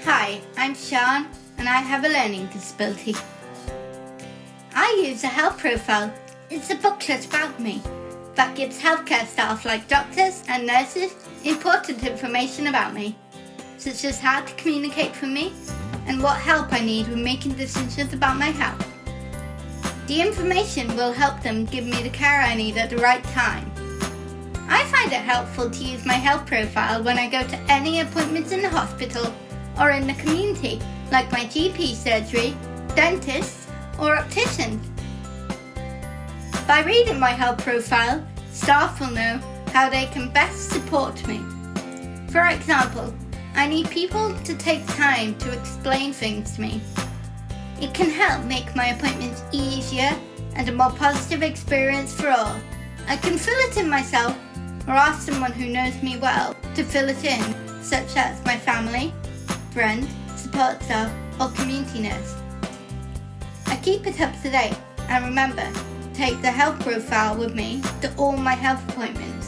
Hi, I'm Sean and I have a learning disability. I use a health profile. It's a booklet about me that gives healthcare staff like doctors and nurses important information about me, such as how to communicate with me and what help I need when making decisions about my health. The information will help them give me the care I need at the right time. I find it helpful to use my health profile when I go to any appointments in the hospital or in the community, like my GP surgery, dentists, or opticians. By reading my health profile, staff will know how they can best support me. For example, I need people to take time to explain things to me. It can help make my appointments easier and a more positive experience for all. I can fill it in myself or ask someone who knows me well to fill it in, such as my family, friend, support staff, or community nurse. I keep it up to date and remember, take the health profile with me to all my health appointments.